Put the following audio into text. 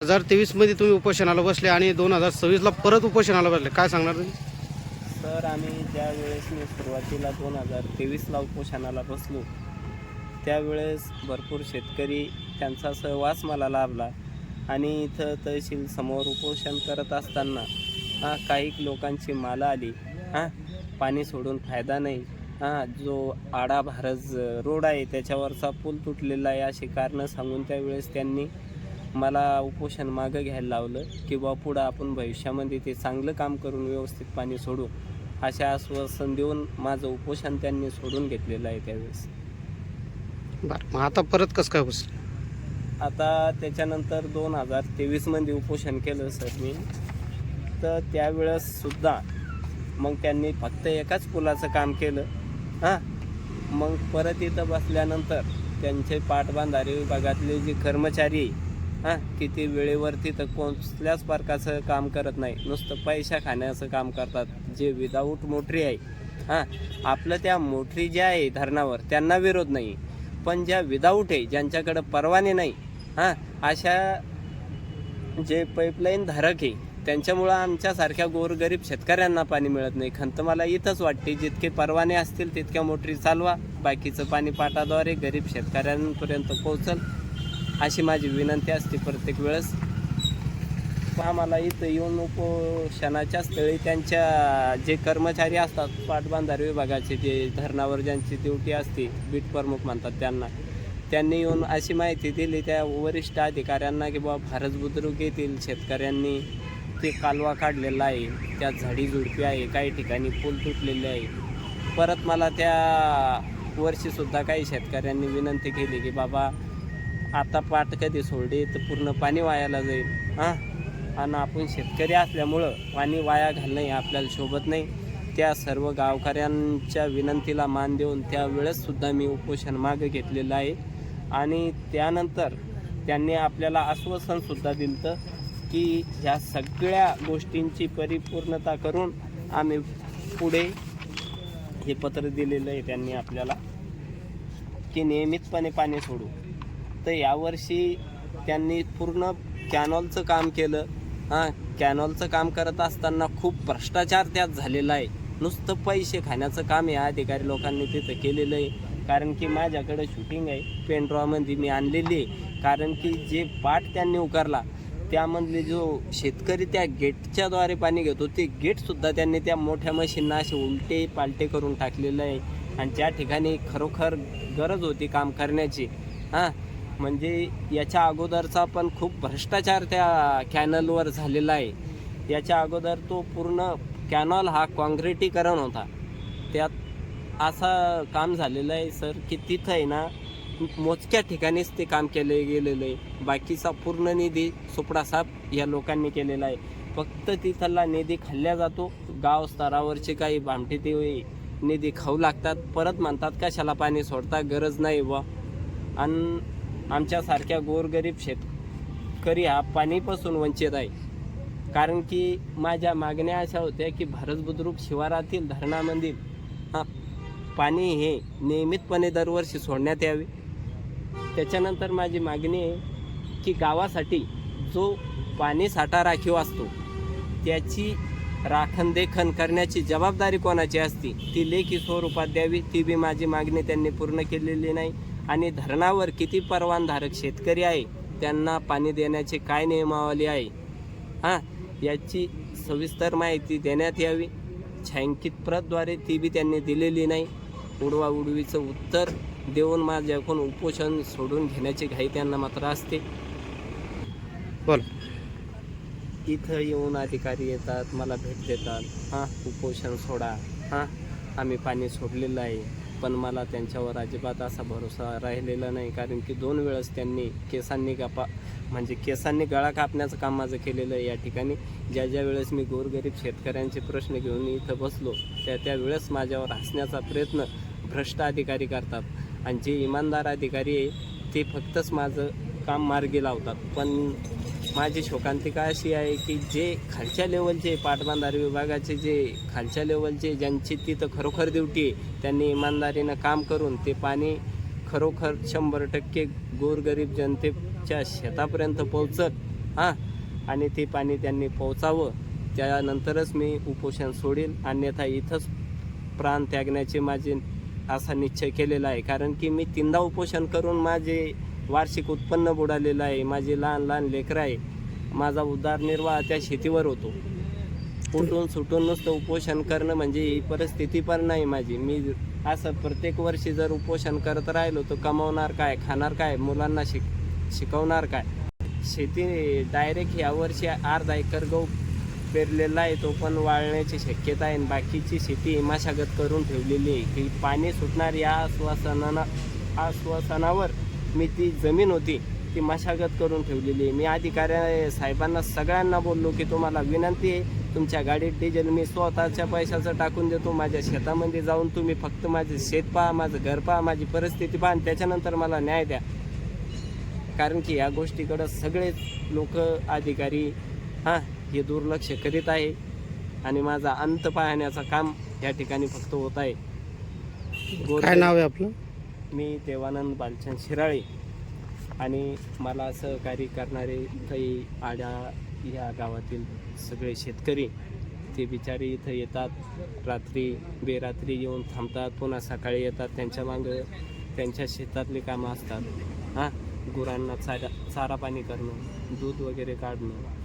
2023 मध्ये तुम्ही उपोषणाला बसले आणि 2026ला परत उपोषणाला बसले, काय सांगणार तुम्ही? सर, आम्ही ज्या वेळेस मी सुरुवातीला 2023ला उपोषणाला बसलो त्यावेळेस भरपूर शेतकरी त्यांचा सहवास मला लाभला आणि इथं तहसील समोर उपोषण करत असताना काही लोकांची माला आली. पाणी सोडून फायदा नाही, जो आडा भारज रोड आहे त्याच्यावरचा पूल तुटलेला आहे अशी कारणं सांगून त्यावेळेस त्यांनी मला उपोषण मागं घ्यायला लावलं की बा पुढं आपण भविष्यामध्ये ते चांगलं काम करून व्यवस्थित पाणी सोडू अशा आश्वासन देऊन माझं उपोषण त्यांनी सोडून घेतलेलं आहे त्यावेळेस. बरं, मग आता परत कसं काय बसलं? आता त्याच्यानंतर 2023मध्ये उपोषण केलं सर मी, तर त्यावेळेस सुद्धा मग त्यांनी फक्त एकाच पुलाचं काम केलं. मग परत इथं बसल्यानंतर त्यांचे पाटबंधारे विभागातले जे कर्मचारी किती वेळेवर तिथं कोणत्याच प्रकारचं काम करत नाही, नुसतं पैसा खाण्याचं काम करतात. जे विदाऊट मोटरी आहे, आपलं त्या मोटरी ज्या आहे धरणावर त्यांना विरोध नाही, पण ज्या विदाऊट आहे ज्यांच्याकडं परवाने नाही, अशा जे पाईपलाईन धारक आहे त्यांच्यामुळं आमच्यासारख्या गोरगरीब शेतकऱ्यांना पाणी मिळत नाही. खंत मला इथंच वाटते, जितके परवाने असतील तितक्या मोटरी चालवा, बाकीचं पाणी पाटाद्वारे गरीब शेतकऱ्यांपर्यंत पोहोचल अशी माझी विनंती असते प्रत्येक वेळेस. आम्हाला इथं येऊन उपोषणाच्या स्थळी त्यांच्या जे कर्मचारी असतात पाटबंधारे विभागाचे, जे धरणावर ज्यांची ड्युटी असते, बीट प्रमुख म्हणतात त्यांनी येऊन अशी माहिती दिली त्या वरिष्ठ अधिकाऱ्यांना की बाबा भारत बुद्रुक येथील शेतकऱ्यांनी ते कालवा काढलेला आहे, त्या झाडी झुडपी आहे, काही ठिकाणी पूल तुटलेले आहे. परत मला त्या वर्षीसुद्धा काही शेतकऱ्यांनी विनंती केली की बाबा आता पाट कधी सोडली तर पूर्ण पाणी वायाला जाईल, आणि आपण शेतकरी असल्यामुळं पाणी वाया घालणं हे आपल्याला शोभत नाही. त्या सर्व गावकऱ्यांच्या विनंतीला मान देऊन त्यावेळेससुद्धा मी उपोषण मागं घेतलेलं आहे. आणि त्यानंतर त्यांनी आपल्याला आश्वासनसुद्धा दिलं की ह्या सगळ्या गोष्टींची परिपूर्णता करून आम्ही पुढे हे पत्र दिलेलं आहे त्यांनी आपल्याला की नियमितपणे पाणी सोडू. तर यावर्षी त्यांनी पूर्ण कॅनॉलचं काम केलं. कॅनॉलचं काम करत असताना खूप भ्रष्टाचार त्यात झालेला आहे, नुसतं पैसे खाण्याचं काम या अधिकारी लोकांनी तिथं केलेलं आहे. कारण की माझ्याकडे शूटिंग आहे, पेनड्रॉमध्ये मी आणलेली आहे. कारण की जे पाट त्यांनी उकारला त्यामधले जो शेतकरी त्या गेटच्याद्वारे पाणी घेतो ते गेटसुद्धा त्यांनी त्या मोठ्या मशीनना असे उलटे पालटे करून टाकलेलं आहे. आणि त्या ठिकाणी खरोखर गरज होती काम करण्याची. म्हणजे याच्या अगोदरचा पण खूप भ्रष्टाचार त्या कॅनलवर झालेला आहे. याच्या अगोदर तो पूर्ण कॅनॉल हा काँक्रिटीकरण होता, त्यात असं काम झालेलं आहे सर की तिथं आहे ना मोजक्या ठिकाणीच ते काम केले गेलेलं आहे. बाकीचा पूर्ण निधी सुपडासाप या लोकांनी केलेला आहे. फक्त तिथला निधी खाल्ला जातो. गाव स्तरावरचे काही भामटे ते निधी खाऊ लागतात, परत म्हणतात कशाला पाणी सोडता, गरज नाही बा. आणि आमच्यासारख्या गोरगरीब शेतकरी हा पाणीपासून वंचित आहे. कारण की माझ्या मागण्या अशा होत्या की भारत बुद्रुक शिवारातील धरणामधील पाणी हे नियमितपणे दरवर्षी सोडण्यात यावे. त्याच्यानंतर माझी मागणी आहे की गावासाठी जो पाणी साठा राखीव असतो त्याची राखणदेखण करण्याची जबाबदारी कोणाची असते ती लेखी स्वरूपात द्यावी. ती बी माझी मागणी त्यांनी पूर्ण केलेली नाही. आणि धरणावर किती परवानधारक शेतकरी आहे त्यांना पाणी देण्याची काय नियमावली आहे याची सविस्तर माहिती देण्यात यावी. छायांकित प्रतद्वारे ती बी त्यांनी दिलेली नाही. उडवाउडवीचं उत्तर देऊन माझ्याकडून उपोषण सोडून घेण्याची घाई त्यांना मात्र असते. बोल. इथं येऊन अधिकारी येतात, मला भेट देतात, उपोषण सोडा, आम्ही पाणी सोडलेलं आहे. पण मला त्यांच्यावर अजिबात असा भरोसा राहिलेला नाही. कारण की 2 वेळेस त्यांनी केसांनी गळा कापण्याचं काम माझं केलेलं आहे. या ठिकाणी ज्या वेळेस मी गोरगरीब शेतकऱ्यांचे प्रश्न घेऊन इथं बसलो त्यावेळेस माझ्यावर हसण्याचा प्रयत्न भ्रष्ट अधिकारी करतात. आणि जे इमानदार अधिकारी आहे ते फक्तच माझं काम मार्गी लावतात. पण माझी शोकांतिका अशी आहे की जे खालच्या लेवलचे पाटबंधारे विभागाचे जे खालच्या लेवलचे ज्यांची तिथं खरोखर ड्युटी आहे त्यांनी इमानदारीनं काम करून ते पाणी खरोखर 100% गोरगरीब जनतेच्या शेतापर्यंत पोहोचत हां, आणि ते पाणी त्यांनी पोहोचावं, त्यानंतरच मी उपोषण सोडेल, अन्यथा इथंच प्राण त्यागण्याचे माझे असा निश्चय केलेला आहे. कारण की मी 3दा उपोषण करून माझे वार्षिक उत्पन्न बुडालेलं आहे, माझी लहान लहान लेकरं आहे, माझा उदरनिर्वाह त्या शेतीवर होतो. उठून सुटून नुसतं उपोषण करणं म्हणजे ही परिस्थिती पण नाही माझी. मी असं प्रत्येक वर्षी जर उपोषण करत राहिलो तर कमावणार काय, खाणार काय, मुलांना शिकवणार काय. शेती डायरेक्ट यावर्षी अर्धा एकर गहू पेरलेला आहे, तो पण वाळण्याची शक्यता आहे. आणि बाकीची शेती मशागत करून ठेवलेली आहे. की पाणी सुटणार या आश्वासनावर मी ती जमीन होती ती मशागत करून ठेवलेली आहे. मी अधिकारी साहेबांना सगळ्यांना बोललो की तुम्हाला विनंती आहे, तुमच्या गाडीत डिझेल मी स्वतःच्या पैशाचं टाकून देतो, माझ्या शेतामध्ये जाऊन तुम्ही फक्त माझे शेत पहा, माझं घर पहा, माझी परिस्थिती पहा, आणि त्याच्यानंतर मला न्याय द्या. कारण की या गोष्टीकडं सगळेच लोक अधिकारी हे दुर्लक्ष करीत आहे आणि माझा अंत पाहण्याचं काम या ठिकाणी फक्त होत आहे. काय नाव आहे आपलं? मी देवानंद बालचंद शिराळे, आणि मला सहकार्य करणारे काही आड्या या गावातील सगळे शेतकरी, ते बिचारे इथं येतात, रात्री बेरात्री येऊन थांबतात, पुन्हा सकाळी येतात. त्यांच्या मागं त्यांच्या शेतातली कामं असतात. गुरांना चारा पाणी करणं, दूध वगैरे काढणं,